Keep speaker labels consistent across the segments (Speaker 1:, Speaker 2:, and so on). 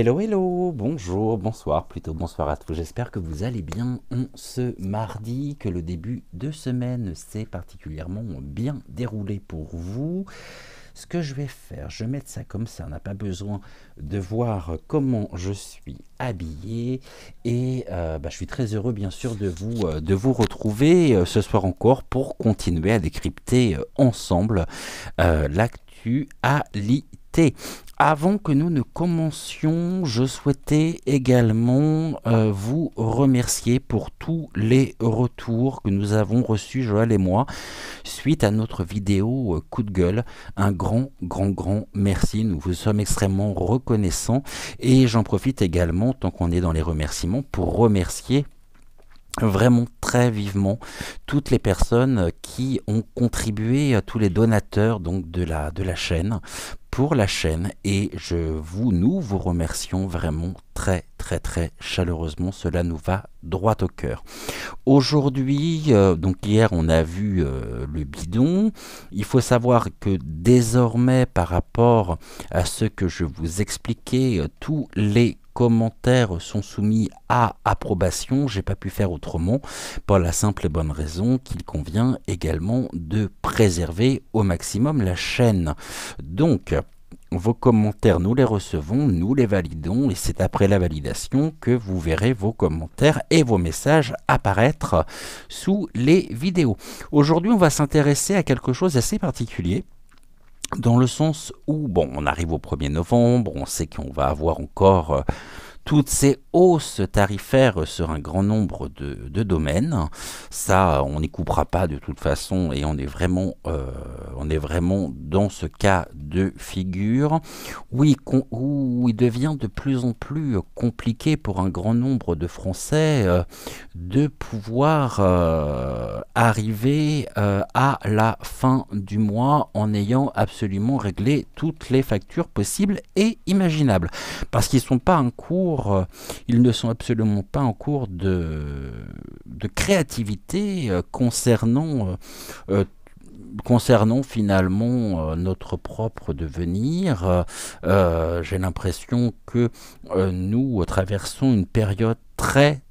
Speaker 1: Hello, hello, bonjour, bonsoir, plutôt bonsoir à tous. J'espère que vous allez bien en ce mardi, que le début de semaine s'est particulièrement bien déroulé pour vous. Ce que je vais faire, je vais mettre ça comme ça, on n'a pas besoin de voir comment je suis habillé. Et je suis très heureux bien sûr de vous retrouver ce soir encore pour continuer à décrypter ensemble l'actualité. Avant que nous ne commencions, je souhaitais également vous remercier pour tous les retours que nous avons reçus, Joël et moi, suite à notre vidéo coup de gueule. Un grand merci, nous vous sommes extrêmement reconnaissants. Et j'en profite également, tant qu'on est dans les remerciements, pour remercier vraiment très vivement toutes les personnes qui ont contribué, tous les donateurs donc de la chaîne, pour la chaîne, et nous vous remercions vraiment très chaleureusement. Cela nous va droit au cœur. Aujourd'hui, donc hier on a vu le bidon. Il faut savoir que désormais, par rapport à ce que je vous expliquais, tous les commentaires sont soumis à approbation. J'ai pas pu faire autrement, pour la simple et bonne raison qu'il convient également de préserver au maximum la chaîne. Donc vos commentaires, nous les recevons, nous les validons, et c'est après la validation que vous verrez vos commentaires et vos messages apparaître sous les vidéos. Aujourd'hui, on va s'intéresser à quelque chose d'assez particulier, dans le sens où, bon, on arrive au 1er novembre, on sait qu'on va avoir encore toutes ces hausses tarifaires sur un grand nombre de domaines. Ça, on n'y coupera pas de toute façon, et on est vraiment dans ce cas de figure où il devient de plus en plus compliqué pour un grand nombre de Français de pouvoir arriver à la fin du mois en ayant absolument réglé toutes les factures possibles et imaginables. Parce qu'ils sont pas en cours, ils ne sont absolument pas en cours de créativité concernant finalement notre propre devenir. J'ai l'impression que nous traversons une période très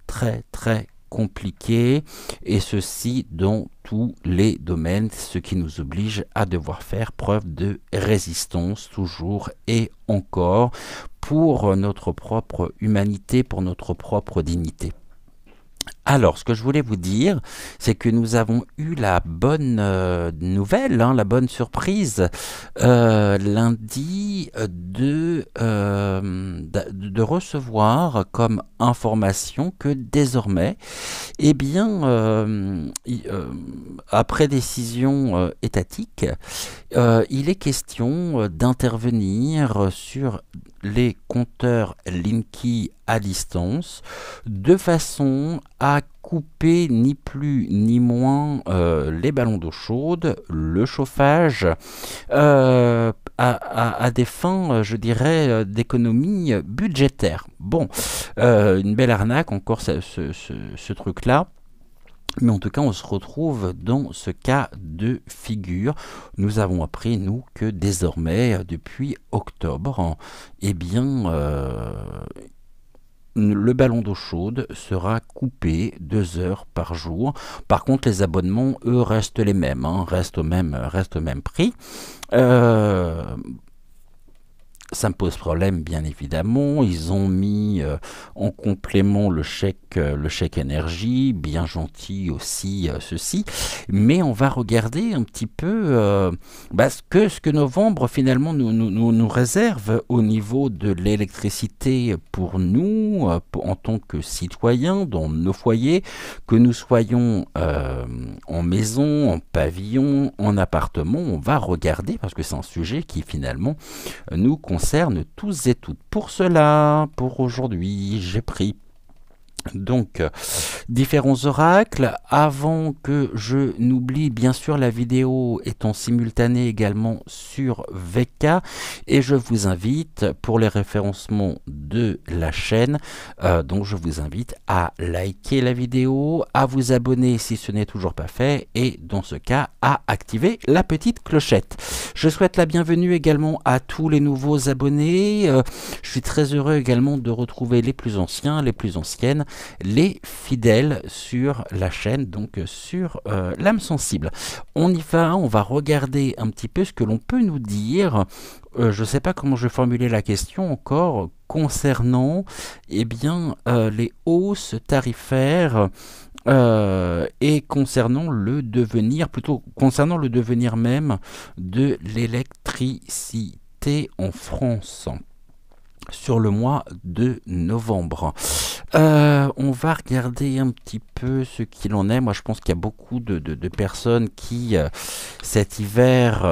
Speaker 1: compliquée, et ceci dans tous les domaines, ce qui nous oblige à devoir faire preuve de résistance toujours et encore pour notre propre humanité, pour notre propre dignité. Alors, ce que je voulais vous dire, c'est que nous avons eu la bonne nouvelle, la bonne surprise lundi de recevoir comme information que désormais, eh bien, après décision étatique, il est question d'intervenir sur les compteurs Linky à distance, de façon à couper ni plus ni moins les ballons d'eau chaude, le chauffage, à des fins, je dirais, d'économie budgétaire. Bon, une belle arnaque encore ce truc-là. Mais en tout cas, on se retrouve dans ce cas de figure. Nous avons appris, nous, que désormais, depuis octobre, eh bien, le ballon d'eau chaude sera coupé 2 heures par jour. Par contre, les abonnements, eux, restent les mêmes, restent au même prix. Ça me pose problème, bien évidemment. Ils ont mis en complément le chèque énergie, bien gentil aussi ceci. Mais on va regarder un petit peu ce que novembre finalement nous réserve au niveau de l'électricité pour nous, en tant que citoyens, dans nos foyers, que nous soyons en maison, en pavillon, en appartement. On va regarder, parce que c'est un sujet qui finalement nous concerne tous et toutes. Pour cela, pour aujourd'hui, j'ai pris donc différents oracles. Avant que je n'oublie, bien sûr, la vidéo est en simultané également sur VK et je vous invite pour les référencements de la chaîne, donc je vous invite à liker la vidéo, à vous abonner si ce n'est toujours pas fait et dans ce cas à activer la petite clochette. Je souhaite la bienvenue également à tous les nouveaux abonnés. Je suis très heureux également de retrouver les plus anciens, les plus anciennes, les fidèles sur la chaîne, donc sur l'âme sensible. On y va, on va regarder un petit peu ce que l'on peut nous dire. Je ne sais pas comment je vais formuler la question encore concernant eh bien, les hausses tarifaires et concernant le devenir, plutôt concernant le devenir même de l'électricité en France sur le mois de novembre. On va regarder un petit peu ce qu'il en est. Moi, je pense qu'il y a beaucoup de personnes qui, cet hiver,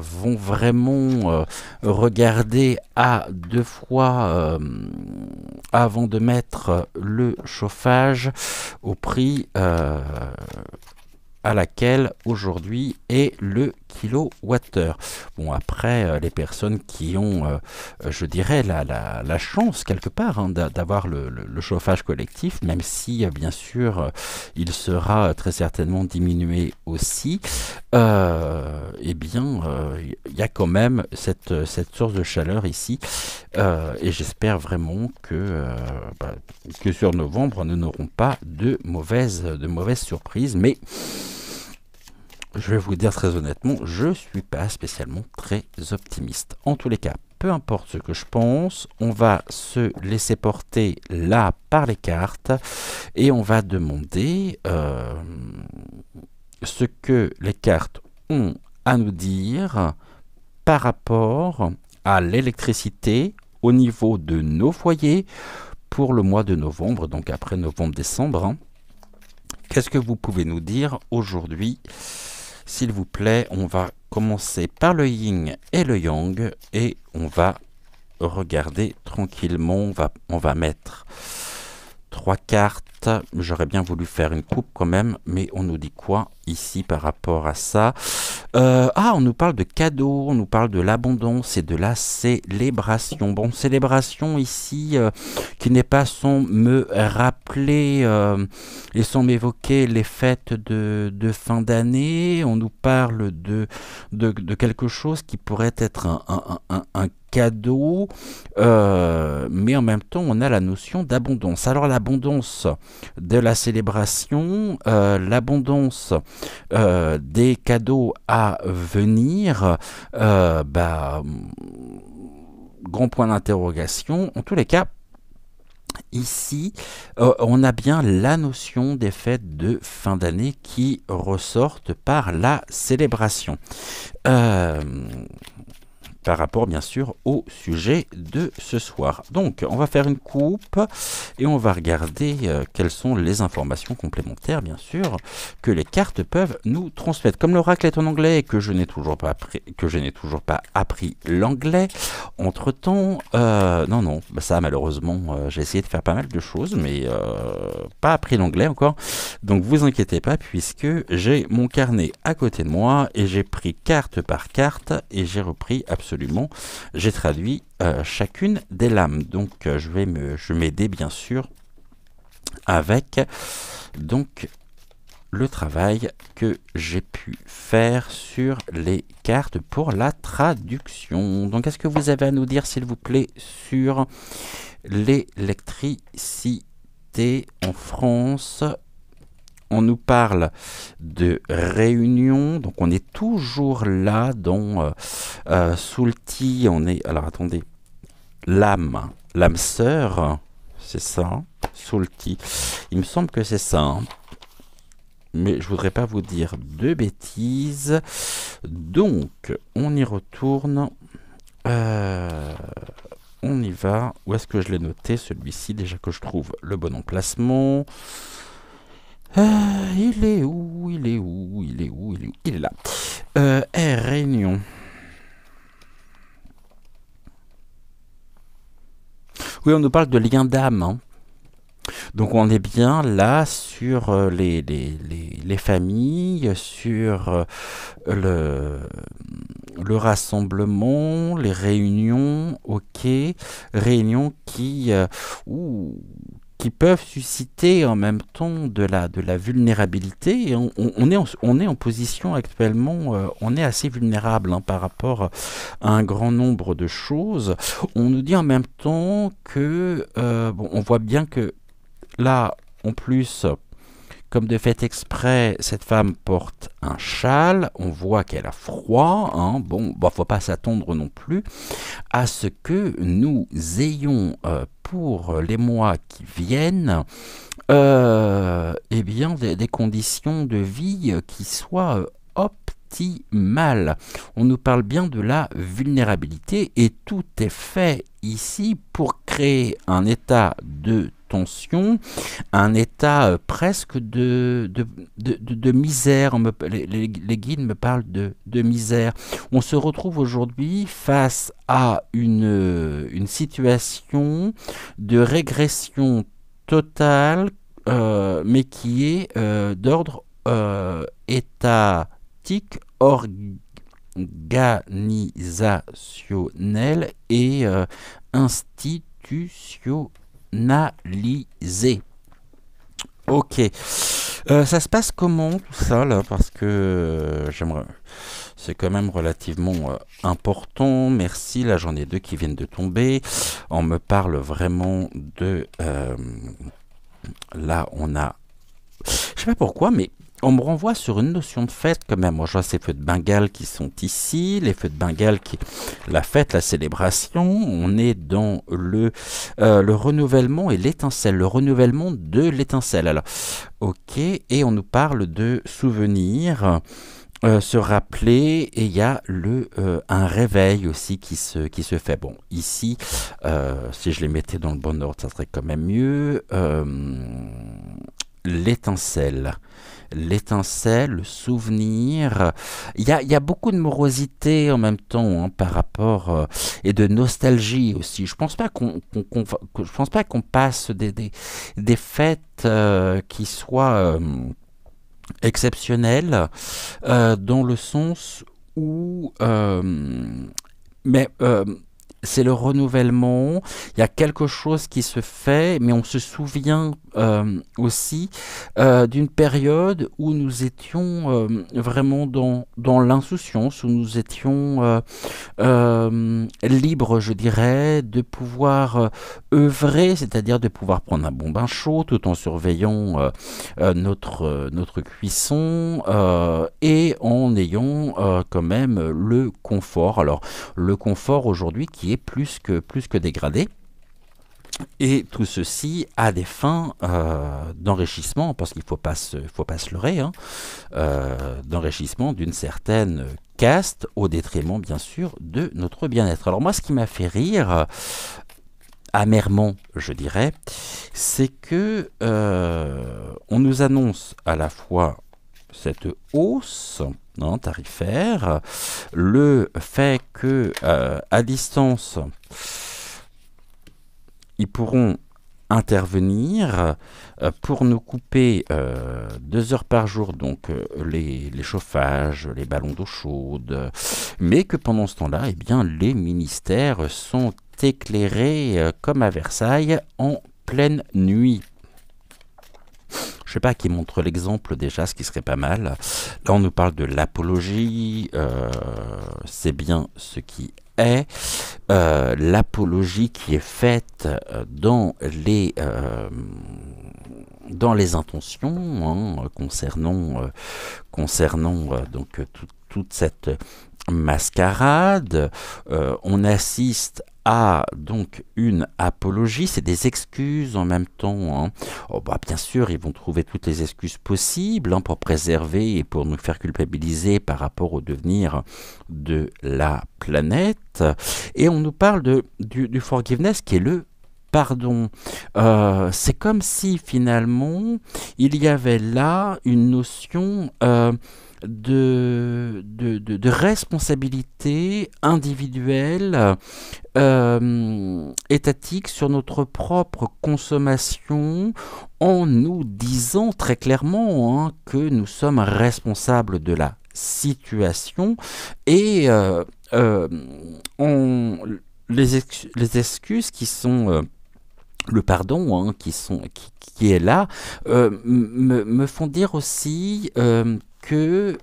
Speaker 1: vont vraiment regarder à deux fois avant de mettre le chauffage au prix à laquelle aujourd'hui est le kilowattheure. Bon, après, les personnes qui ont, je dirais, la chance quelque part d'avoir le chauffage collectif, même si, bien sûr, il sera très certainement diminué aussi, eh bien, il y a quand même cette source de chaleur ici, et j'espère vraiment que sur novembre, nous n'aurons pas de mauvaises surprises, mais je vais vous dire très honnêtement, je ne suis pas spécialement très optimiste. En tous les cas, peu importe ce que je pense, on va se laisser porter là par les cartes et on va demander ce que les cartes ont à nous dire par rapport à l'électricité au niveau de nos foyers pour le mois de novembre, donc après novembre-décembre. Qu'est-ce que vous pouvez nous dire aujourd'hui ? S'il vous plaît, on va commencer par le yin et le yang et on va regarder tranquillement. On va mettre 3 cartes. J'aurais bien voulu faire une coupe quand même, mais on nous dit quoi ici par rapport à ça? On nous parle de cadeaux, on nous parle de l'abondance et de la célébration. Bon, célébration ici qui n'est pas sans me rappeler et sans m'évoquer les fêtes de fin d'année. On nous parle de quelque chose qui pourrait être un cadeau, mais en même temps on a la notion d'abondance. Alors l'abondance de la célébration, l'abondance des cadeaux à venir, grand point d'interrogation. En tous les cas, ici, on a bien la notion des fêtes de fin d'année qui ressortent par la célébration. Par rapport bien sûr au sujet de ce soir. Donc on va faire une coupe et on va regarder quelles sont les informations complémentaires bien sûr que les cartes peuvent nous transmettre. Comme l'oracle est en anglais et que je n'ai toujours pas appris l'anglais entre temps, ça malheureusement j'ai essayé de faire pas mal de choses mais pas appris l'anglais encore, donc vous inquiétez pas puisque j'ai mon carnet à côté de moi et j'ai pris carte par carte et j'ai repris absolument, j'ai traduit chacune des lames. Donc je vais m'aider bien sûr avec donc le travail que j'ai pu faire sur les cartes pour la traduction. Donc qu'est-ce que vous avez à nous dire s'il vous plaît sur l'électricité en France? On nous parle de réunion, donc on est toujours là dans Soulti, on est, alors attendez, l'âme sœur, c'est ça, Soulti, il me semble que c'est ça, hein. Mais je voudrais pas vous dire de bêtises, donc on y retourne, on y va, où est-ce que je l'ai noté celui-ci, déjà que je trouve le bon emplacement. Il est où? Il est là. Réunion. Oui, on nous parle de lien d'âme. Hein. Donc on est bien là sur les familles, sur le, le rassemblement, les réunions, ok, réunions ouh, qui peuvent susciter en même temps de la vulnérabilité. Et on est en position actuellement, on est assez vulnérable hein, par rapport à un grand nombre de choses. On nous dit en même temps que, bon, on voit bien que là, en plus, comme de fait exprès, cette femme porte un châle, on voit qu'elle a froid, hein. Bon, bah, faut pas s'attendre non plus à ce que nous ayons pour les mois qui viennent eh bien des conditions de vie qui soient optimales. On nous parle bien de la vulnérabilité et tout est fait ici pour créer un état de tension, un état presque de misère. Les guides me parlent de misère. On se retrouve aujourd'hui face à une situation de régression totale, mais qui est d'ordre étatique, organisationnel et institutionnalisé. Ok. Ça se passe comment tout ça là? Parce que j'aimerais. C'est quand même relativement important. Merci. Là, j'en ai deux qui viennent de tomber. On me parle vraiment de. Là, on a. Je sais pas pourquoi, mais on me renvoie sur une notion de fête quand même. Moi, je vois ces feux de Bengale qui sont ici, les feux de Bengale qui, la fête, la célébration. On est dans le renouvellement et l'étincelle, le renouvellement de l'étincelle. Alors, ok, et on nous parle de souvenirs. Se rappeler et il y a un réveil aussi qui se fait. Bon, ici, si je les mettais dans le bon ordre, ça serait quand même mieux. L'étincelle. L'étincelle, le souvenir. Il y a beaucoup de morosité en même temps hein, par rapport et de nostalgie aussi. Je pense pas je pense pas qu'on passe des fêtes qui soient exceptionnelles dans le sens où mais c'est le renouvellement, il y a quelque chose qui se fait, mais on se souvient aussi d'une période où nous étions vraiment dans l'insouciance, où nous étions libres, je dirais, de pouvoir œuvrer, c'est-à-dire de pouvoir prendre un bon bain chaud tout en surveillant notre cuisson et en ayant quand même le confort. Alors, le confort aujourd'hui qui est plus que dégradé. Et tout ceci a des fins d'enrichissement, parce qu'il faut pas se leurrer, hein, d'enrichissement d'une certaine caste, au détriment bien sûr de notre bien-être. Alors moi, ce qui m'a fait rire, amèrement je dirais, c'est que on nous annonce à la fois cette hausse non, tarifaire, le fait que à distance ils pourront intervenir pour nous couper 2 heures par jour, donc les chauffages, les ballons d'eau chaude, mais que pendant ce temps-là, eh bien, les ministères sont éclairés comme à Versailles en pleine nuit. Je sais pas qui montre l'exemple déjà, ce qui serait pas mal. Là, on nous parle de l'apologie, c'est bien ce qui est l'apologie qui est faite dans les intentions hein, concernant donc toute cette mascarade. On assiste à donc une apologie, c'est des excuses en même temps. Hein. Oh, bah, bien sûr, ils vont trouver toutes les excuses possibles hein, pour préserver et pour nous faire culpabiliser par rapport au devenir de la planète. Et on nous parle du forgiveness qui est le pardon. C'est comme si finalement il y avait là une notion de responsabilité individuelle, étatique sur notre propre consommation en nous disant très clairement hein, que nous sommes responsables de la situation et euh, on- les excuses qui sont le pardon hein, qui est là me font dire aussi que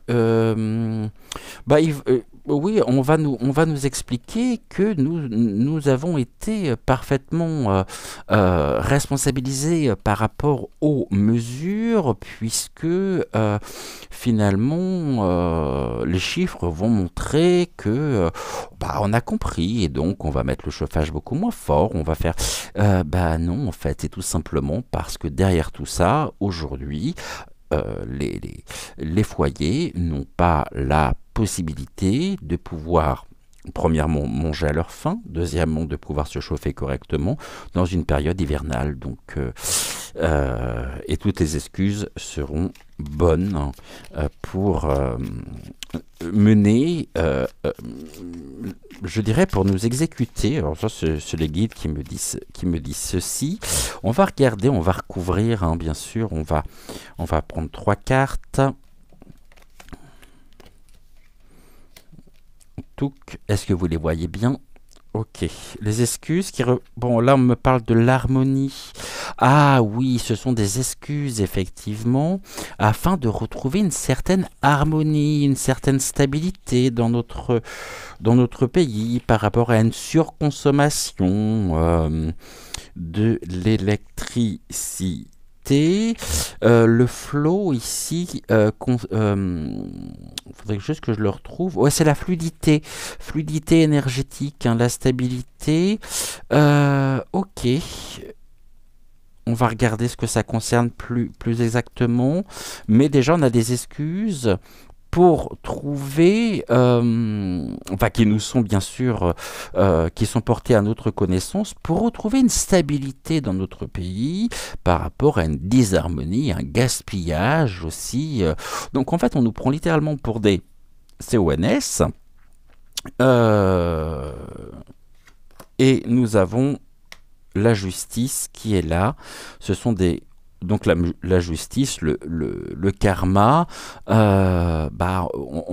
Speaker 1: oui, on va nous expliquer que nous avons été parfaitement responsabilisés par rapport aux mesures, puisque finalement les chiffres vont montrer que on a compris et donc on va mettre le chauffage beaucoup moins fort, on va faire bah non, en fait, c'est tout simplement parce que derrière tout ça, aujourd'hui, les foyers n'ont pas la possibilité de pouvoir, premièrement, manger à leur faim, deuxièmement, de pouvoir se chauffer correctement dans une période hivernale. Donc, et toutes les excuses seront bonnes hein, pour mener, je dirais, pour nous exécuter. Alors ça, c'est les guides qui me disent ceci. On va regarder, on va recouvrir, hein, bien sûr. On va prendre 3 cartes. Touk, est-ce que vous les voyez bien? Ok. Les excuses Bon, là, on me parle de l'harmonie. Ah oui, ce sont des excuses, effectivement, afin de retrouver une certaine harmonie, une certaine stabilité dans notre pays par rapport à une surconsommation de l'électricité. Le flow ici, faudrait juste que je le retrouve. Ouais, c'est la fluidité, fluidité énergétique, hein, la stabilité. Ok, on va regarder ce que ça concerne plus exactement. Mais déjà, on a des excuses pour trouver, enfin qui nous sont bien sûr, qui sont portés à notre connaissance, pour retrouver une stabilité dans notre pays par rapport à une disharmonie, un gaspillage aussi. Donc en fait, on nous prend littéralement pour des CONS, euh, et nous avons la justice qui est là. Ce sont des donc la justice, le karma, en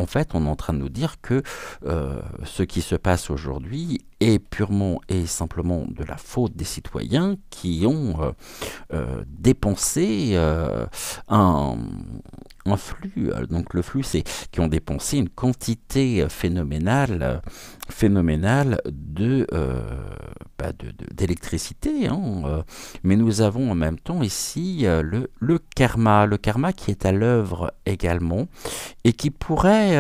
Speaker 1: fait, on est en train de nous dire que ce qui se passe aujourd'hui est purement et simplement de la faute des citoyens qui ont dépensé un, un flux. Donc le flux, c'est qui ont dépensé une quantité phénoménale d'électricité. Hein, mais nous avons en même temps ici le karma qui est à l'œuvre également et qui pourrait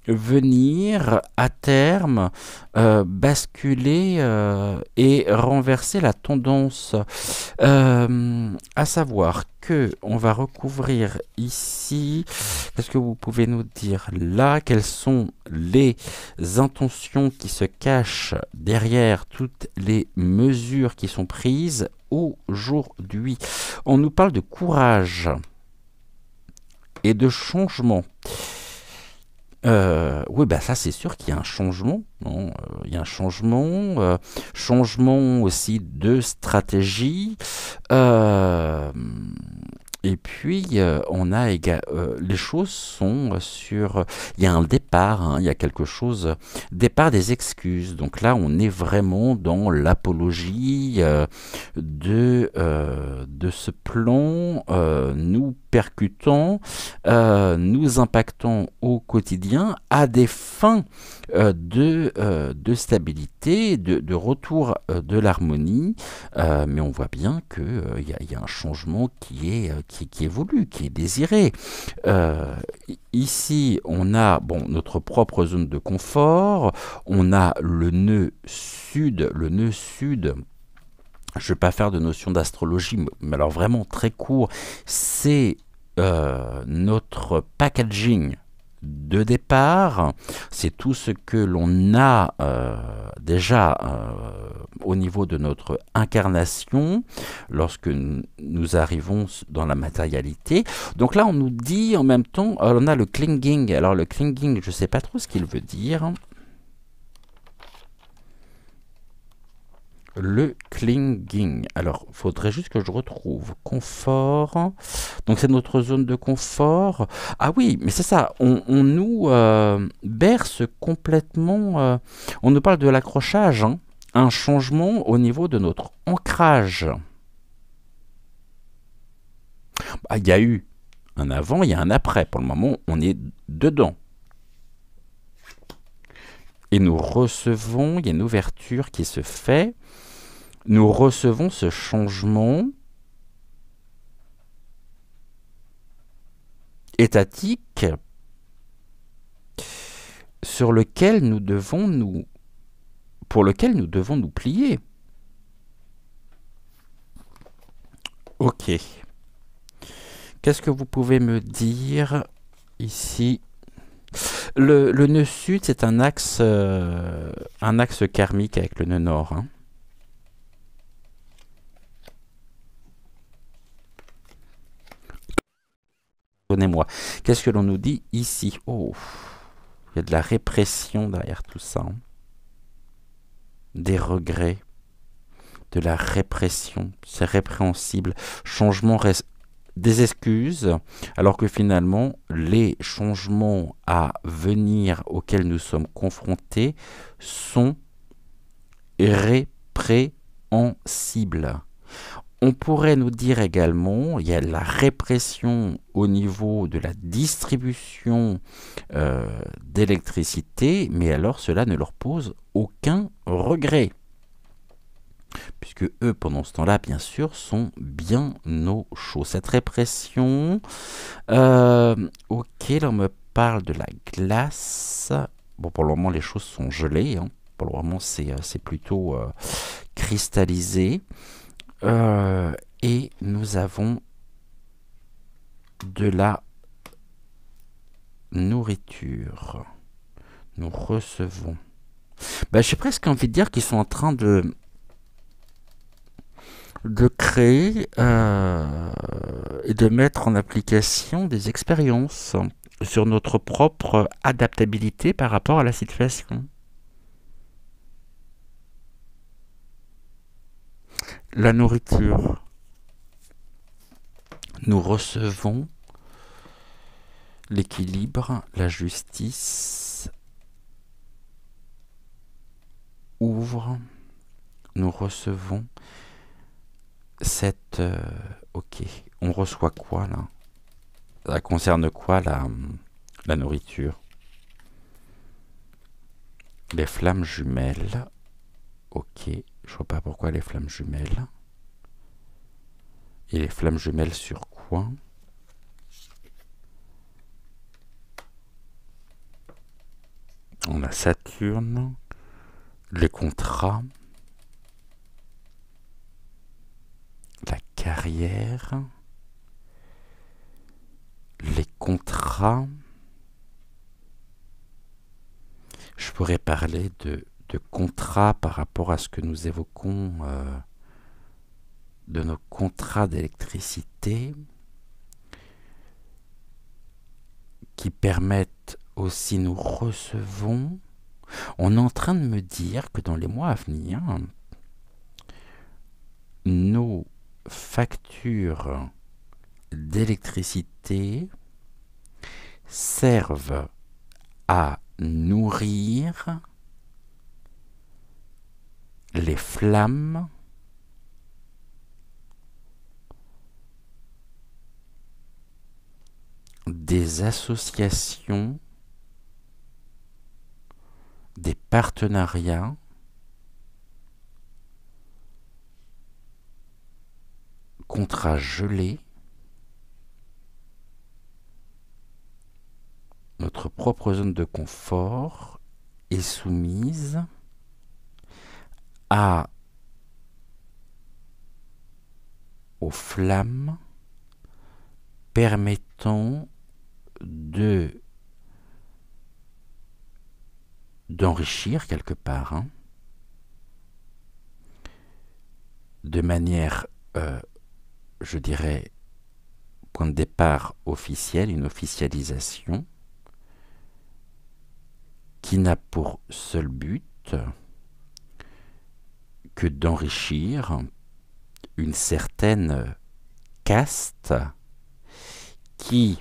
Speaker 1: venir à terme basculer et renverser la tendance, à savoir que on va recouvrir ici. Est-ce que vous pouvez nous dire là quelles sont les intentions qui se cachent derrière toutes les mesures qui sont prises aujourd'hui? On nous parle de courage et de changement. Oui, bah ça c'est sûr qu'il y a un changement. Non, il y a un changement, changement aussi de stratégie. euh, et puis les choses sont sur. Il y a un départ, hein, il y a quelque chose. Départ des excuses. Donc là, on est vraiment dans l'apologie de ce plan nous percutant, nous impactant au quotidien à des fins de stabilité, de retour de l'harmonie, mais on voit bien qu'il y a un changement qui est voulu, qui est désiré. Euh, Ici, on a notre propre zone de confort, on a le nœud sud. Je ne vais pas faire de notion d'astrologie, mais alors vraiment très court, c'est notre packaging de départ, c'est tout ce que l'on a déjà au niveau de notre incarnation lorsque nous arrivons dans la matérialité. Donc là, on nous dit en même temps, on a le clinging. Alors le clinging, je ne sais pas trop ce qu'il veut dire. Le clinging. Alors, il faudrait juste que je retrouve confort. Donc, c'est notre zone de confort. Ah oui, mais c'est ça. On nous berce complètement. On nous parle de l'accrochage, hein. Un changement au niveau de notre ancrage. Bah, il y a eu un avant, il y a un après. Pour le moment, on est dedans. Et nous recevons, il y a une ouverture qui se fait. Nous recevons ce changement étatique sur lequel nous devons nous, pour lequel nous devons nous plier. Ok. Qu'est-ce que vous pouvez me dire ici? Le nœud sud, c'est un axe karmique avec le nœud nord, hein. Donnez-moi. Qu'est-ce que l'on nous dit ici? Oh, il y a de la répression derrière tout ça, hein. Des regrets, de la répression, c'est répréhensible. Changement, des excuses, alors que finalement, les changements à venir auxquels nous sommes confrontés sont répréhensibles. On pourrait nous dire également, il y a la répression au niveau de la distribution d'électricité, mais alors cela ne leur pose aucun regret. Puisque eux, pendant ce temps-là, bien sûr, sont bien au chaud. Cette répression, ok, là on me parle de la glace. Bon, pour le moment, les choses sont gelées, hein. Pour le moment, c'est plutôt cristallisé. Et nous avons de la nourriture. Nous recevons. J'ai presque envie de dire qu'ils sont en train de créer et de mettre en application des expériences sur notre propre adaptabilité par rapport à la situation. La nourriture. Nous recevons l'équilibre, la justice ouvre. Nous recevons cette... ok, on reçoit quoi là? Ça concerne quoi la nourriture? Les flammes jumelles. Ok, je vois pas pourquoi les flammes jumelles. Et les flammes jumelles sur quoi? On a Saturne, les contrats, la carrière, les contrats. Je pourrais parler de contrats par rapport à ce que nous évoquons de nos contrats d'électricité qui permettent aussi, nous recevons. On est en train de me dire que dans les mois à venir, nos factures d'électricité servent à nourrir les flammes des associations, des partenariats contrats gelés, notre propre zone de confort est soumise aux flammes permettant de d'enrichir quelque part, hein, de manière, je dirais, point de départ officiel, une officialisation qui n'a pour seul but que d'enrichir une certaine caste qui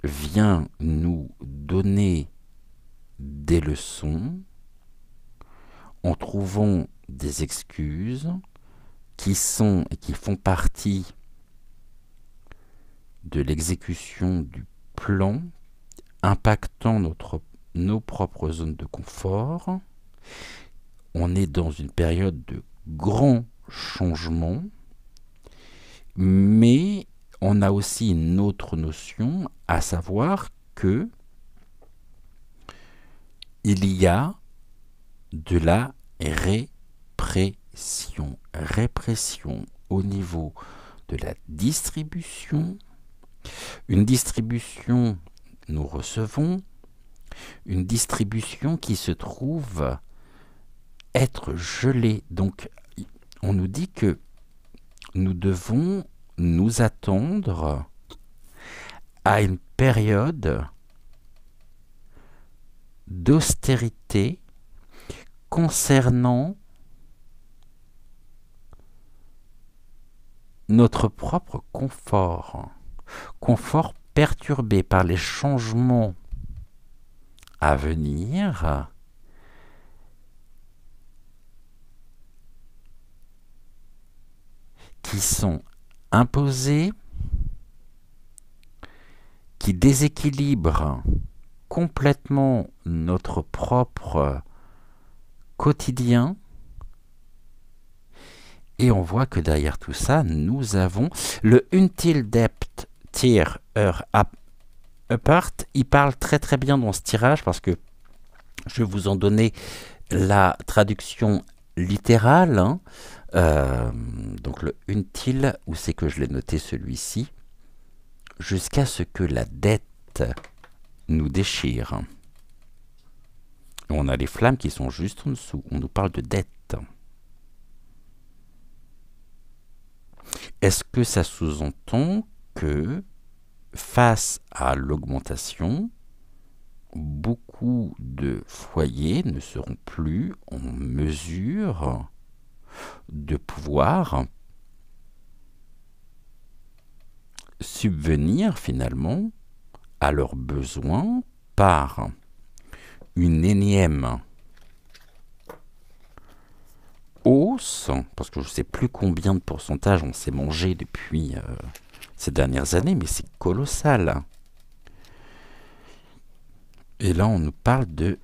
Speaker 1: vient nous donner des leçons en trouvant des excuses qui sont et qui font partie de l'exécution du plan impactant nos propres zones de confort. On est dans une période de grands changements, mais on a aussi une autre notion, à savoir que il y a de la répression. Répression au niveau de la distribution. Une distribution, nous recevons, une distribution qui se trouve être gelée. Donc, on nous dit que nous devons nous attendre à une période d'austérité concernant notre propre confort. Confort perturbé par les changements à venir qui sont imposés, qui déséquilibrent complètement notre propre quotidien. Et on voit que derrière tout ça, nous avons le Until Depth Tear Apart. Il parle très très bien dans ce tirage parce que je vais vous en donner la traduction littérale. Hein. Donc le Until, où c'est que je l'ai noté celui-ci, jusqu'à ce que la dette nous déchire. On a les flammes qui sont juste en dessous. On nous parle de dette. Est-ce que ça sous-entend que face à l'augmentation, beaucoup de foyers ne seront plus en mesure de pouvoir subvenir finalement à leurs besoins par une énième hausse, parce que je ne sais plus combien de pourcentage on s'est mangé depuis ces dernières années, mais c'est colossal. Et là, on nous parle de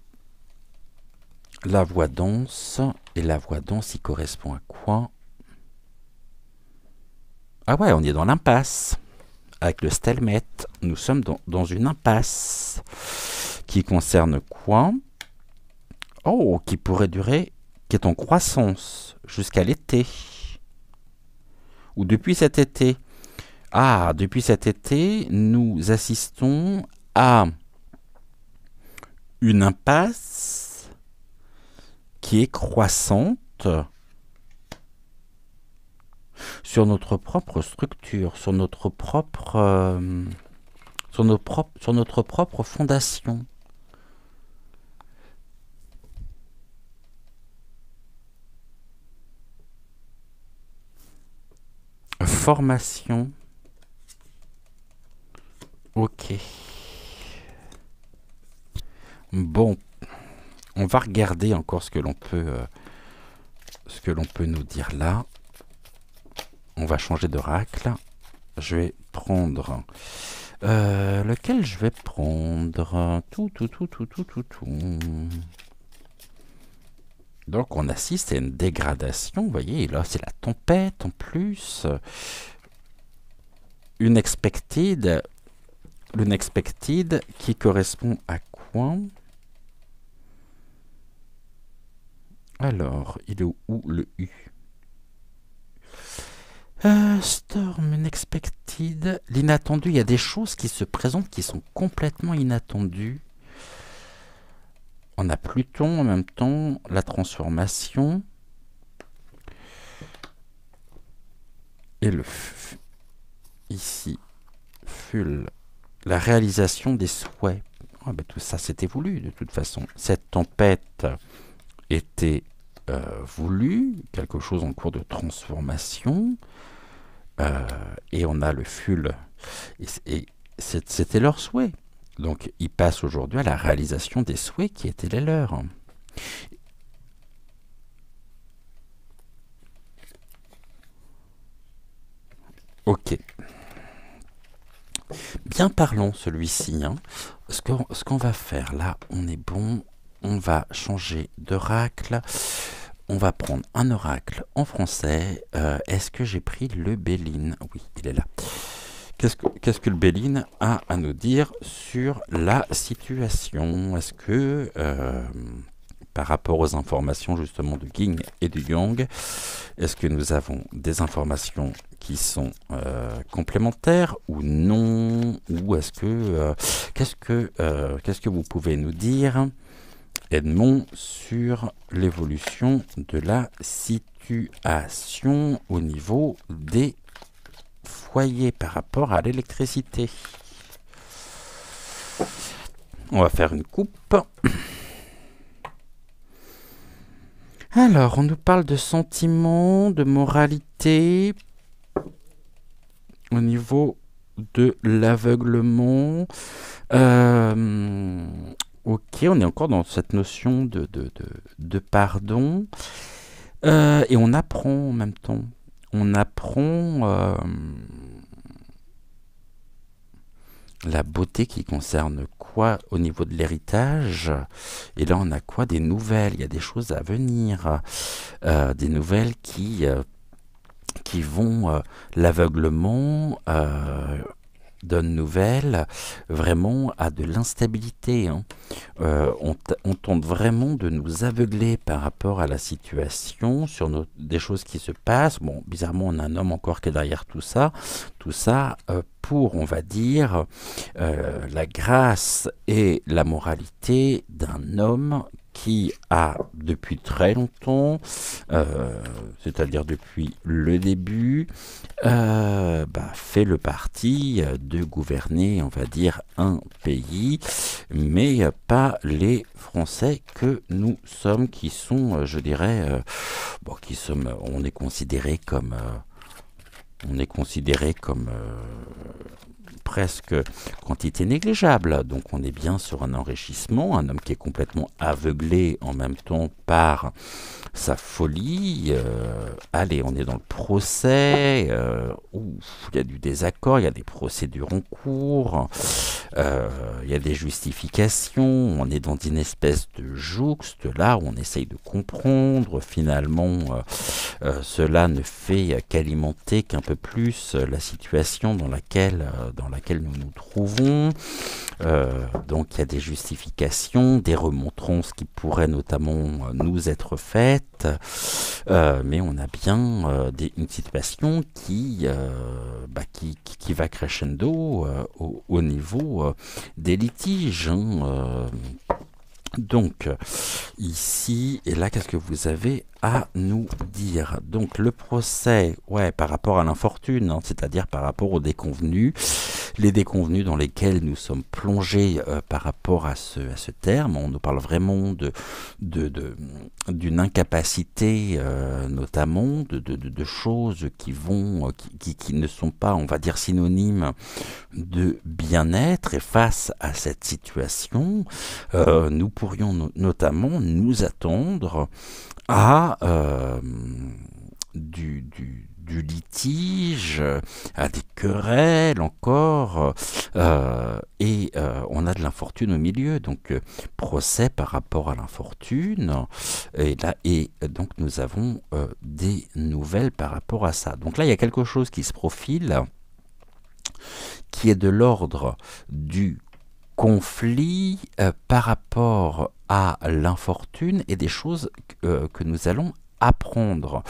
Speaker 1: la voix dense, et la voix dense, il correspond à quoi? Ah ouais, on est dans l'impasse. Avec le stalemate, nous sommes dans une impasse qui concerne quoi? Oh, qui pourrait durer, qui est en croissance jusqu'à l'été. Ou depuis cet été. Ah, depuis cet été, nous assistons à une impasse qui est croissante sur notre propre structure, sur notre propre, sur notre propre fondation. Formation. Ok. Bon, on va regarder encore ce que l'on peut nous dire là. On va changer d'oracle. Je vais prendre... lequel je vais prendre? Tout. Donc on assiste à une dégradation, vous voyez, là c'est la tempête en plus. Unexpected qui correspond à quoi? Alors, il est où le U? Storm unexpected. L'inattendu, il y a des choses qui se présentent qui sont complètement inattendues. On a Pluton en même temps, la transformation. Et ici, Ful, la réalisation des souhaits. Ah ben, tout ça, c'était voulu de toute façon. Cette tempête était voulue, quelque chose en cours de transformation. Et on a le Ful. Et c'était leur souhait. Donc, ils passent aujourd'hui à la réalisation des souhaits qui étaient les leurs. Ok. Bien parlant celui-ci. Hein. Ce qu'on va faire là, on est bon. On va changer d'oracle. On va prendre un oracle en français. Est-ce que j'ai pris le Béline? Oui, il est là. Qu'est-ce que le Béline a à nous dire sur la situation? Est-ce que, par rapport aux informations justement du Yin et du Yang, est-ce que nous avons des informations qui sont complémentaires ou non? Ou est-ce que qu'est-ce que vous pouvez nous dire, Edmond, sur l'évolution de la situation au niveau des foyers par rapport à l'électricité? On va faire une coupe. Alors, on nous parle de sentiments, de moralité, au niveau de l'aveuglement. Ok, on est encore dans cette notion de pardon. Et on apprend en même temps. On apprend la beauté qui concerne quoi au niveau de l'héritage. Et là, on a quoi? Des nouvelles. Il y a des choses à venir. Des nouvelles qui vont... l'aveuglement donne nouvelle vraiment à de l'instabilité. Hein. On tente vraiment de nous aveugler par rapport à la situation, sur des choses qui se passent. Bon, bizarrement, on a un homme encore qui est derrière tout ça. Tout ça pour, on va dire, la grâce et la moralité d'un homme qui a depuis très longtemps, c'est-à-dire depuis le début, fait le parti de gouverner, on va dire, un pays, mais pas les Français que nous sommes, qui sont, je dirais, on est considéré comme, presque quantité négligeable. Donc on est bien sur un enrichissement, un homme qui est complètement aveuglé en même temps par sa folie. Allez, on est dans le procès, où il y a du désaccord, il y a des procédures en cours, il y a des justifications, on est dans une espèce de jouxte, là où on essaye de comprendre, finalement, cela ne fait qu'alimenter qu'un peu plus la situation dans laquelle nous nous trouvons. Donc il y a des justifications, des remontrances qui pourraient notamment nous être faites, mais on a bien une situation qui va crescendo au niveau des litiges. Hein, donc, ici, et là, qu'est-ce que vous avez à nous dire? Donc, le procès, ouais, par rapport à l'infortune, hein, c'est-à-dire par rapport aux déconvenus, les déconvenus dans lesquels nous sommes plongés par rapport à ce terme. On nous parle vraiment d'une incapacité, notamment, de choses qui ne sont pas, on va dire, synonymes de bien-être. Et face à cette situation, nous pourrions notamment nous attendre à du litige, à des querelles encore, et on a de l'infortune au milieu, donc procès par rapport à l'infortune, et donc nous avons des nouvelles par rapport à ça. Donc là, il y a quelque chose qui se profile, qui est de l'ordre du conflit par rapport à l'infortune, et des choses que nous allons apprendre.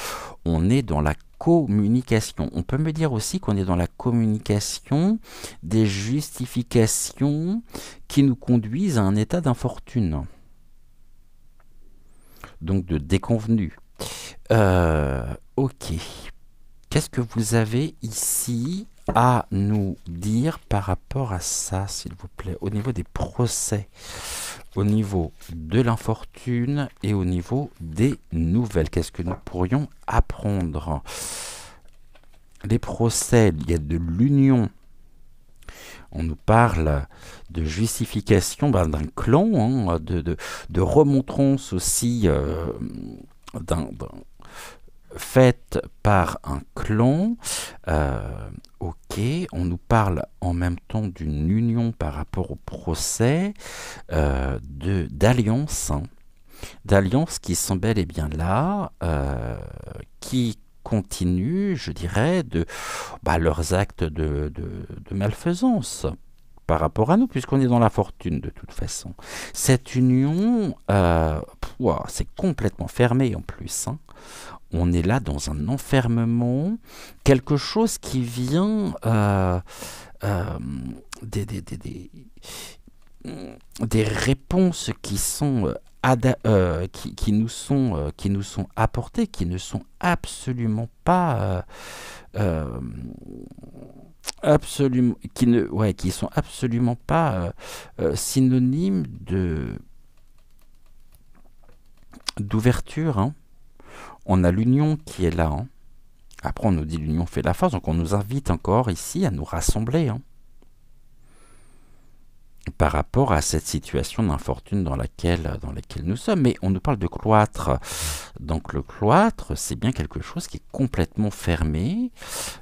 Speaker 1: On est dans la communication. On peut me dire aussi qu'on est dans la communication des justifications qui nous conduisent à un état d'infortune. donc de déconvenus. Ok. Qu'est-ce que vous avez ici à nous dire par rapport à ça, s'il vous plaît, au niveau des procès, au niveau de l'infortune et au niveau des nouvelles? Qu'est-ce que nous pourrions apprendre? Les procès, il y a de l'union. On nous parle de justification d'un clan, hein, de remontrance aussi faite par un clan. Ok, on nous parle en même temps d'une union par rapport au procès, d'alliance, hein, d'alliances qui sont bel et bien là, qui continuent, je dirais, leurs actes de malfaisance par rapport à nous, puisqu'on est dans la fortune de toute façon. Cette union, c'est complètement fermé en plus, hein. On est là dans un enfermement, quelque chose qui vient euh, des, des, des, des, des réponses qui sont qui nous sont apportées, qui ne sont absolument pas qui sont absolument pas synonymes d'ouverture, hein. On a l'union qui est là, hein. Après, on nous dit l'union fait la force, donc on nous invite encore ici à nous rassembler, hein, par rapport à cette situation d'infortune dans laquelle nous sommes. Mais on nous parle de cloître. Donc le cloître, c'est bien quelque chose qui est complètement fermé,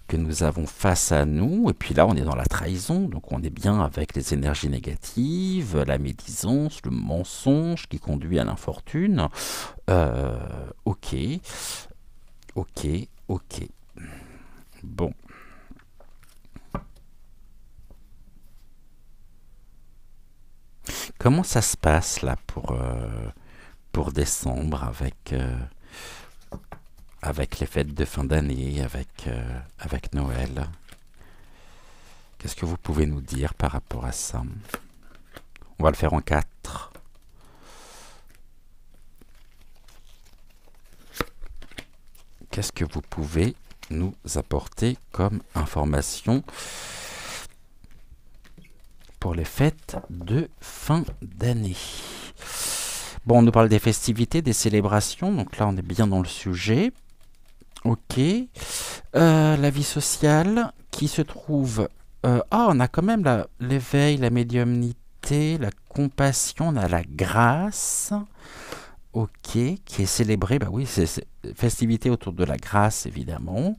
Speaker 1: que nous avons face à nous. Et puis là, on est dans la trahison, donc on est bien avec les énergies négatives, la médisance, le mensonge qui conduit à l'infortune. Ok, ok, ok. Bon. Comment ça se passe là pour décembre avec les fêtes de fin d'année, avec Noël? Qu'est-ce que vous pouvez nous dire par rapport à ça? On va le faire en 4. Qu'est-ce que vous pouvez nous apporter comme information pour les fêtes de fin d'année? Bon, on nous parle des festivités, des célébrations, donc là on est bien dans le sujet. Ok. La vie sociale qui se trouve... on a quand même l'éveil, la médiumnité, la compassion, on a la grâce. Ok, qui est célébrée, bah oui, c'est festivité autour de la grâce, évidemment.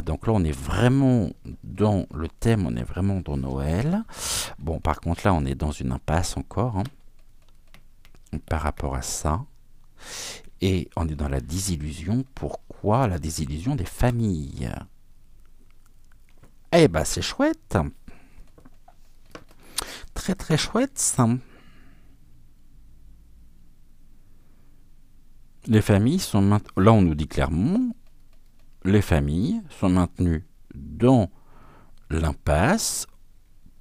Speaker 1: Donc là, on est vraiment dans le thème, on est vraiment dans Noël. Bon, par contre, là, on est dans une impasse encore, hein, par rapport à ça. Et on est dans la désillusion. Pourquoi la désillusion des familles? Eh ben, c'est chouette. Très, très chouette, ça. Les familles sont maintenues... Là, on nous dit clairement, les familles sont maintenues dans l'impasse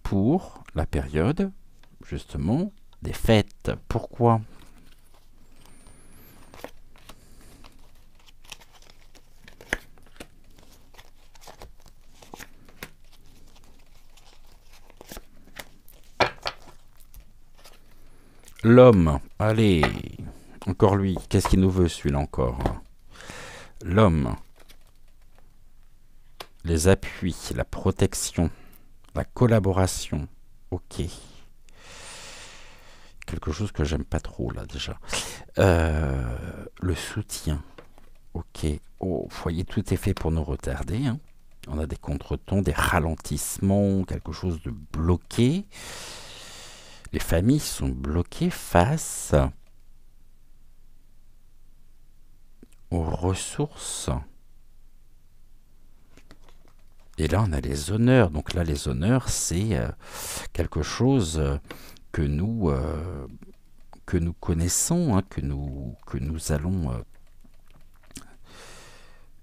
Speaker 1: pour la période, justement, des fêtes. Pourquoi? L'homme, allez, encore lui, qu'est-ce qu'il nous veut celui-là encore? L'homme, les appuis, la protection, la collaboration, ok. Quelque chose que j'aime pas trop là déjà. Le soutien, ok. Au foyer, tout est fait pour nous retarder, hein. On a des contretemps, des ralentissements, quelque chose de bloqué. Les familles sont bloquées face aux ressources. Et là, on a les honneurs. Donc là, les honneurs, c'est quelque chose que nous connaissons, hein, que nous allons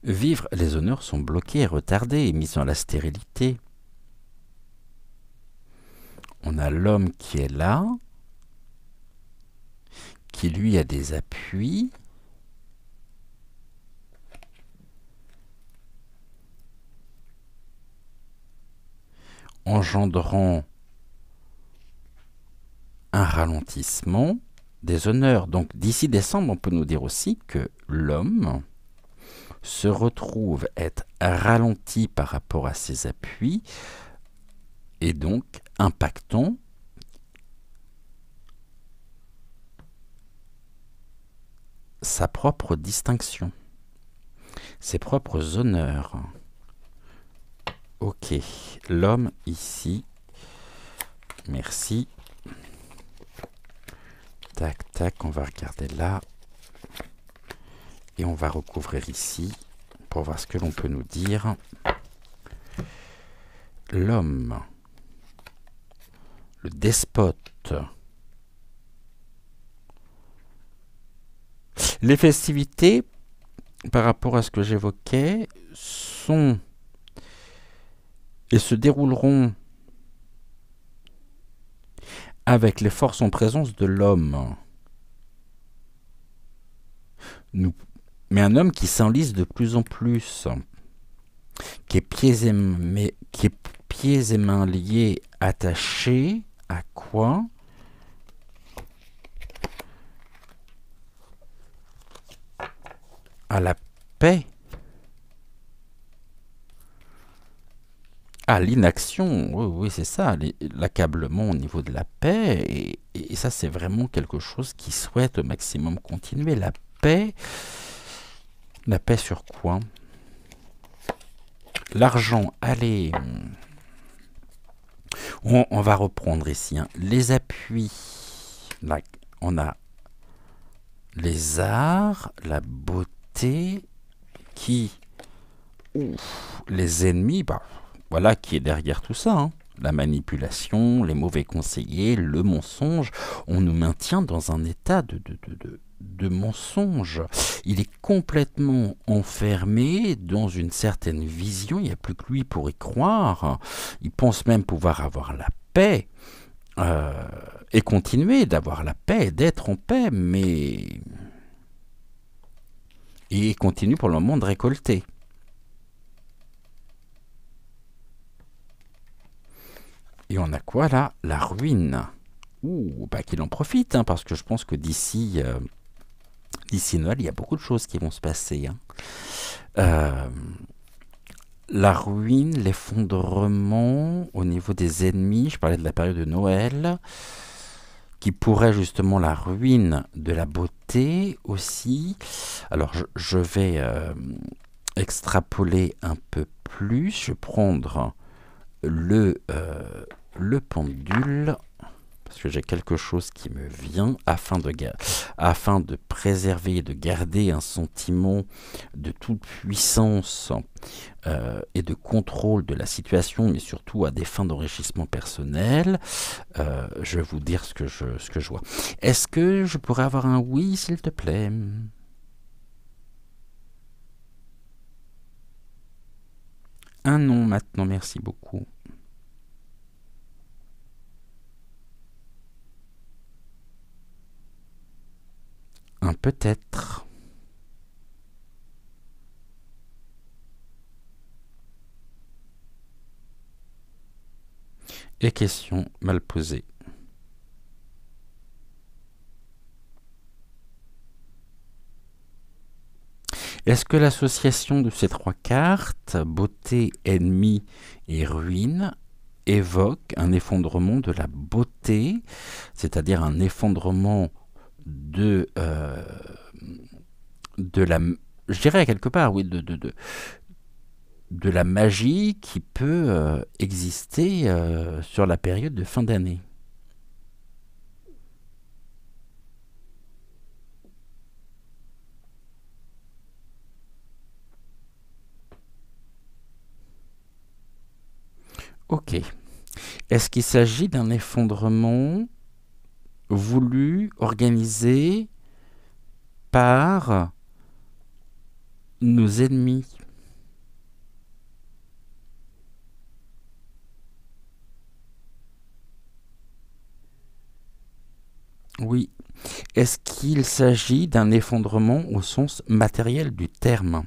Speaker 1: vivre. Les honneurs sont bloqués, retardés et mis dans la stérilité. On a l'homme qui est là, qui lui a des appuis, engendrant un ralentissement des honneurs. Donc d'ici décembre, on peut nous dire aussi que l'homme se retrouve être ralenti par rapport à ses appuis et donc impactant sa propre distinction, ses propres honneurs. Ok, l'homme ici, merci. Tac, tac, on va regarder là. Et on va recouvrir ici pour voir ce que l'on peut nous dire. L'homme, le despote. Les festivités, par rapport à ce que j'évoquais, sont et se dérouleront avec les forces en présence de l'homme. Mais un homme qui s'enlise de plus en plus, qui est pieds et mains liés, attaché à quoi? À la paix. À l'inaction, oui, oui c'est ça, l'accablement au niveau de la paix, et ça c'est vraiment quelque chose qui souhaite au maximum continuer. La paix sur quoi? L'argent, allez, on va reprendre ici, hein. Les appuis, là, on a les arts, la beauté, les ennemis, bah, voilà qui est derrière tout ça, hein. La manipulation, les mauvais conseillers, le mensonge. On nous maintient dans un état de mensonge. Il est complètement enfermé dans une certaine vision. Il n'y a plus que lui pour y croire. Il pense même pouvoir avoir la paix et continuer d'avoir la paix, d'être en paix, mais il continue pour le moment de récolter. Et on a quoi là? La ruine. Ouh, bah qu'il en profite, hein, parce que je pense que d'ici Noël, il y a beaucoup de choses qui vont se passer, hein. La ruine, l'effondrement au niveau des ennemis, je parlais de la période de Noël, qui pourrait justement la ruine de la beauté aussi. Alors je vais extrapoler un peu plus, je vais prendre le pendule, parce que j'ai quelque chose qui me vient, afin de préserver et de garder un sentiment de toute puissance et de contrôle de la situation, mais surtout à des fins d'enrichissement personnel. Je vais vous dire ce que je vois. Est-ce que je pourrais avoir un oui, s'il te plaît? Un non maintenant, merci beaucoup. Un peut-être. Et question mal posée. Est-ce que l'association de ces trois cartes, beauté, ennemi et ruine, évoque un effondrement de la beauté, c'est-à-dire un effondrement de la, je dirais quelque part, oui, de la magie qui peut exister sur la période de fin d'année. Ok. Est-ce qu'il s'agit d'un effondrement voulu, organisé par nos ennemis? Oui. Est-ce qu'il s'agit d'un effondrement au sens matériel du terme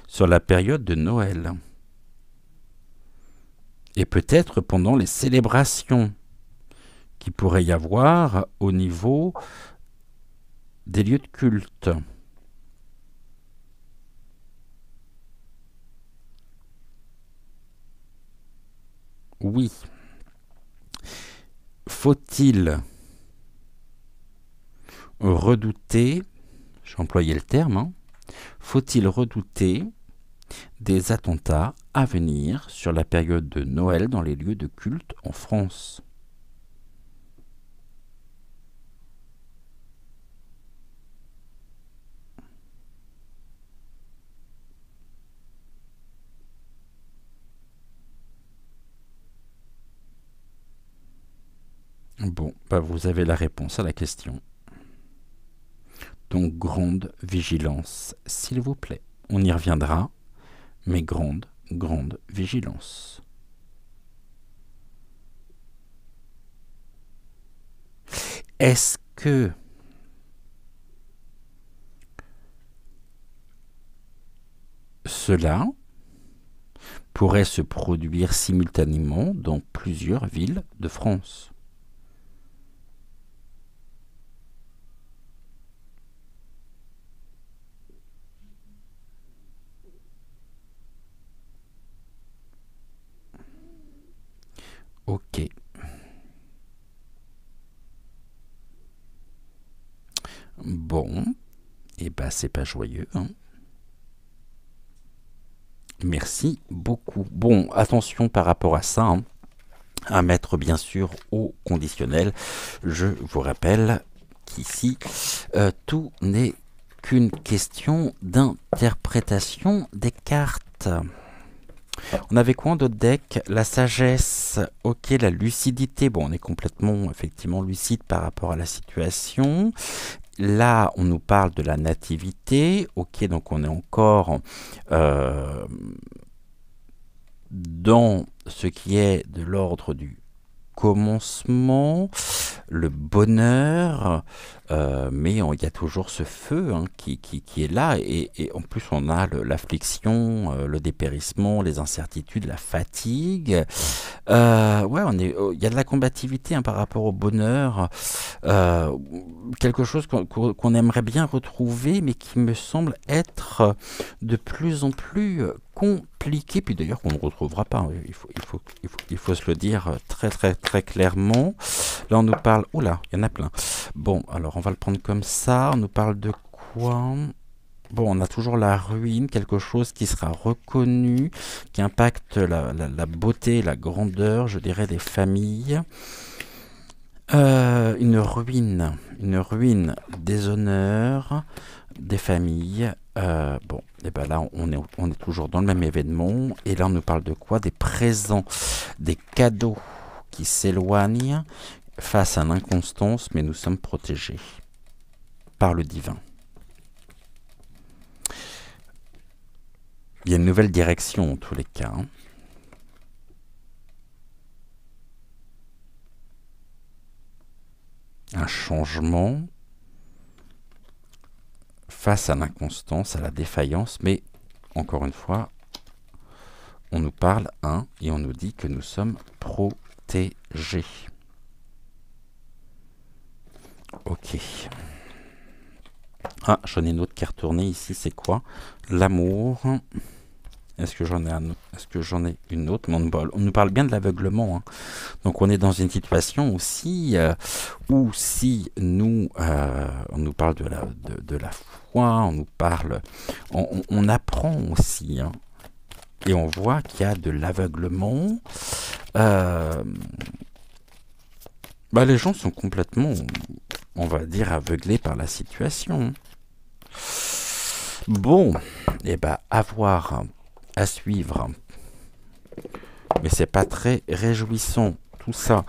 Speaker 1: sur la période de Noël? Et peut-être pendant les célébrations qu'il pourrait y avoir au niveau des lieux de culte. Oui. Faut-il redouter, j'ai employé le terme, hein, faut-il redouter des attentats à venir sur la période de Noël dans les lieux de culte en France? Bon, bah vous avez la réponse à la question. Donc grande vigilance, s'il vous plaît. On y reviendra, mais grande vigilance. Est-ce que cela pourrait se produire simultanément dans plusieurs villes de France? Ok. Bon, et bah c'est pas joyeux, hein. Merci beaucoup. Bon, attention par rapport à ça, hein, à mettre bien sûr au conditionnel. Je vous rappelle qu'ici, tout n'est qu'une question d'interprétation des cartes. On avait quoi en d'autres decks? La sagesse, ok, la lucidité. Bon, on est complètement, effectivement, lucide par rapport à la situation. Là, on nous parle de la nativité. Ok, donc on est encore dans ce qui est de l'ordre du commencement, le bonheur, mais il y a toujours ce feu, hein, qui est là, et en plus on a l'affliction, le dépérissement, les incertitudes, la fatigue. Ouais, il y a de la combativité, hein, par rapport au bonheur, euh, quelque chose qu'on aimerait bien retrouver, mais qui me semble être de plus en plus compliqué, puis d'ailleurs qu'on ne retrouvera pas, hein. Il faut se le dire très clairement. Là on nous parle, oula, il y en a plein. Bon, alors on va le prendre comme ça, on nous parle de quoi? Bon, on a toujours la ruine, quelque chose qui sera reconnu, qui impacte la beauté, la grandeur, je dirais, des familles. Une ruine des honneurs, des familles. Bon, et ben là, on est toujours dans le même événement. Et là, on nous parle de quoi? Des présents, des cadeaux qui s'éloignent face à l'inconstance, mais nous sommes protégés par le divin. Il y a une nouvelle direction en tous les cas, hein. Un changement face à l'inconstance, à la défaillance, mais encore une fois, on nous parle, hein, et on nous dit que nous sommes protégés. Ok. Ah, j'en ai une autre qui est retournée ici, c'est quoi? L'amour. Est-ce que j'en ai une autre? On nous parle bien de l'aveuglement, hein. Donc on est dans une situation aussi où si on nous parle de la foi, on nous parle, on apprend aussi, hein. Et on voit qu'il y a de l'aveuglement. Les gens sont complètement, on va dire, aveuglés par la situation. Bon, et à voir, à suivre. Mais c'est pas très réjouissant tout ça.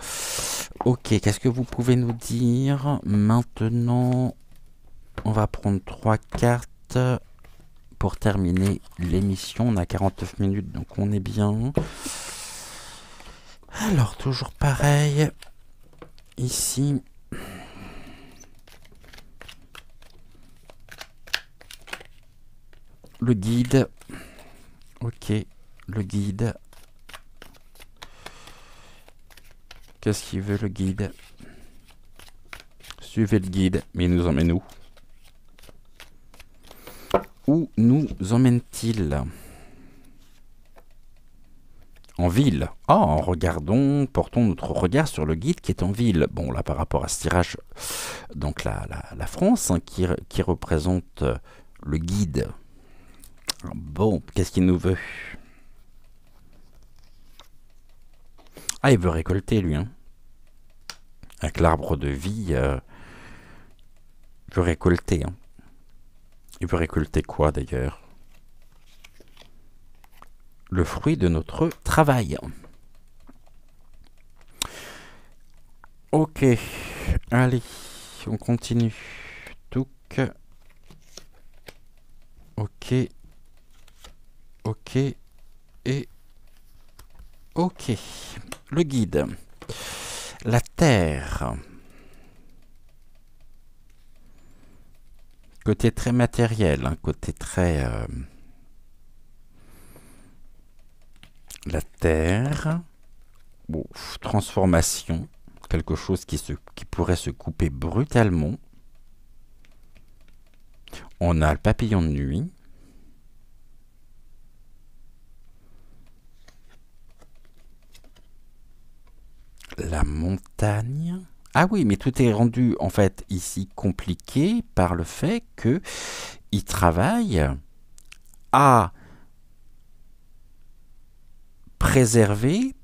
Speaker 1: Ok, qu'est-ce que vous pouvez nous dire maintenant? On va prendre 3 cartes pour terminer l'émission. On a 49 minutes, donc on est bien. Alors, toujours pareil. Ici. Le guide. Ok, le guide. Qu'est-ce qu'il veut le guide? Suivez le guide. Mais il nous emmène où? Où nous emmène-t-il? En ville. Ah, portons notre regard sur le guide qui est en ville. Bon, là, par rapport à ce tirage, donc la France, hein, qui représente le guide. Bon, qu'est-ce qu'il nous veut? Ah, il veut récolter, lui. Hein. Avec l'arbre de vie, il veut récolter. Hein. Il veut récolter quoi, d'ailleurs? Le fruit de notre travail. Ok, allez, on continue. Touc. Ok. Ok. Et... Ok. Le guide. La terre. Côté très matériel, hein, côté très... La terre. Bon, transformation. Quelque chose qui pourrait se couper brutalement. On a le papillon de nuit. La montagne. Ah oui, mais tout est rendu en fait ici compliqué par le fait que il travaille à préserver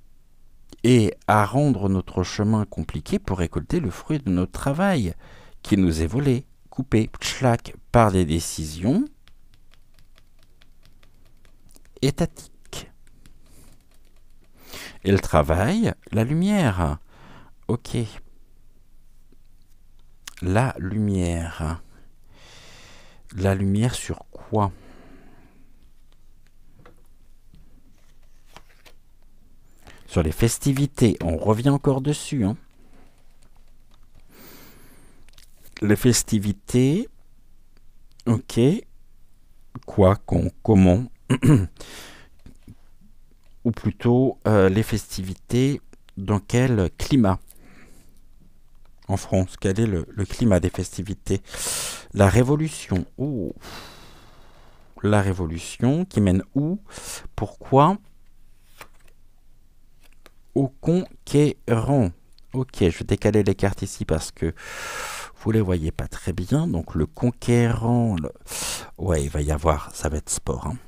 Speaker 1: et à rendre notre chemin compliqué pour récolter le fruit de notre travail qui nous est volé, coupé, tchlac, par des décisions étatiques. Et le travail, la lumière. Ok. La lumière. La lumière sur quoi? Sur les festivités. On revient encore dessus. Hein. Les festivités. Ok. Quoi? Comment? Ou plutôt les festivités dans quel climat? En France, quel est le climat des festivités? La Révolution. Oh. La Révolution qui mène où? Pourquoi? Au conquérant. Ok, je vais décaler les cartes ici parce que vous les voyez pas très bien. Donc le conquérant, ouais, il va y avoir, ça va être sport. Hein.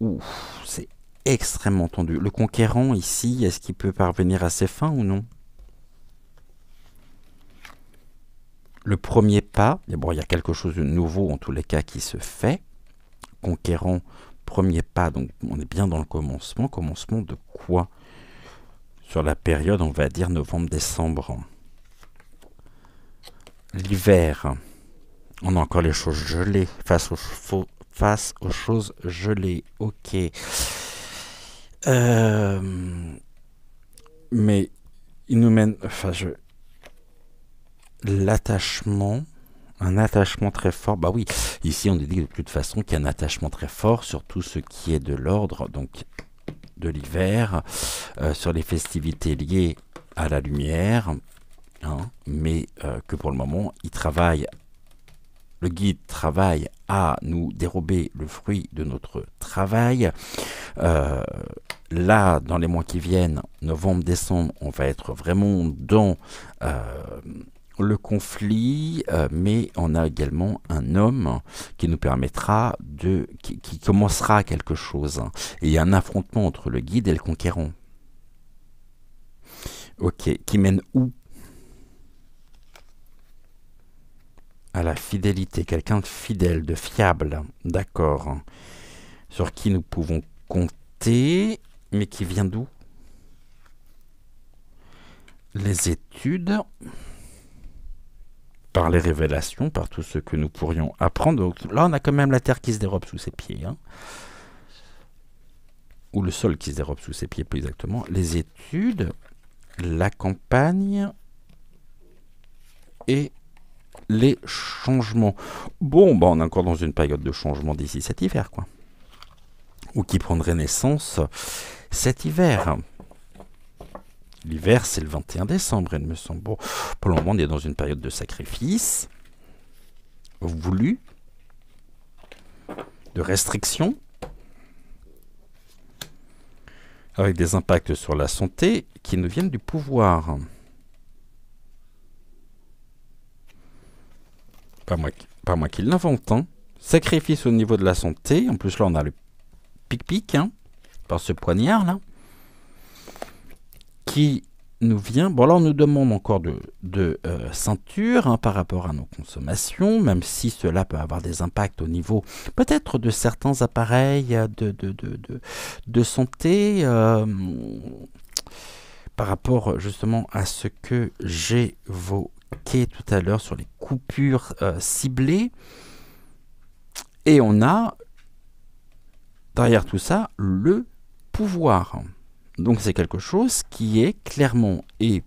Speaker 1: Ouh, c'est extrêmement tendu. Le conquérant ici, est-ce qu'il peut parvenir à ses fins ou non? Le premier pas, bon, il y a quelque chose de nouveau en tous les cas qui se fait. Conquérant, premier pas, donc on est bien dans le commencement. Commencement de quoi? Sur la période, on va dire novembre-décembre. L'hiver, on a encore les choses gelées face aux choses gelées. Ok. Mais il nous mène... Enfin, l'attachement... Un attachement très fort. Bah oui, ici on dit de toute façon qu'il y a un attachement très fort sur tout ce qui est de l'ordre, donc de l'hiver, sur les festivités liées à la lumière, hein, mais que pour le moment, le guide travaille à nous dérober le fruit de notre travail. Là, dans les mois qui viennent, novembre, décembre, on va être vraiment dans le conflit, mais on a également un homme qui nous permettra qui commencera quelque chose. Et il y a un affrontement entre le guide et le conquérant. Ok, qui mène où? À la fidélité, quelqu'un de fidèle, de fiable, d'accord. Sur qui nous pouvons compter, mais qui vient d'où? Les études, par les révélations, par tout ce que nous pourrions apprendre. Donc, là, on a quand même la terre qui se dérobe sous ses pieds. Hein. Ou le sol qui se dérobe sous ses pieds, plus exactement. Les études, la campagne et les changements. Bon, bah, on est encore dans une période de changement d'ici cet hiver, quoi. Ou qui prendrait naissance cet hiver. L'hiver, c'est le 21 décembre, il me semble. Bon, pour le moment, on est dans une période de sacrifice voulu, de restriction, avec des impacts sur la santé qui nous viennent du pouvoir. Pas moi qui l'invente. Hein. Sacrifice au niveau de la santé. En plus, là, on a le pic-pic, hein, par ce poignard-là, qui nous vient... Bon, là, on nous demande encore de ceinture hein, par rapport à nos consommations, même si cela peut avoir des impacts au niveau, peut-être, de certains appareils de santé, par rapport, justement, à ce que j'évoquais tout à l'heure sur les coupures ciblées. Et on a, derrière tout ça, le pouvoir. Donc c'est quelque chose qui est clairement et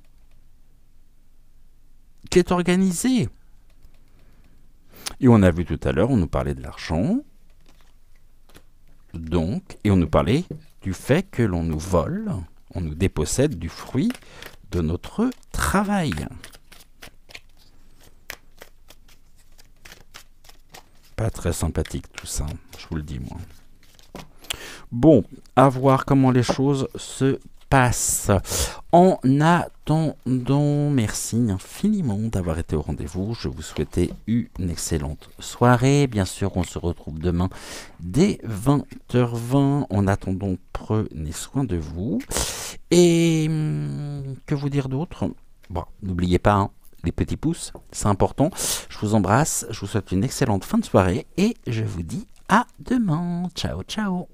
Speaker 1: qui est organisé. Et on a vu tout à l'heure, on nous parlait de l'argent, donc, et on nous parlait du fait que l'on nous vole, on nous dépossède du fruit de notre travail. Pas très sympathique tout ça, je vous le dis moi. Bon, à voir comment les choses se passent. En attendant, merci infiniment d'avoir été au rendez-vous. Je vous souhaitais une excellente soirée. Bien sûr, on se retrouve demain dès 20h20. En attendant, prenez soin de vous. Et que vous dire d'autre? Bon, n'oubliez pas, hein, les petits pouces, c'est important. Je vous embrasse, je vous souhaite une excellente fin de soirée et je vous dis à demain. Ciao, ciao.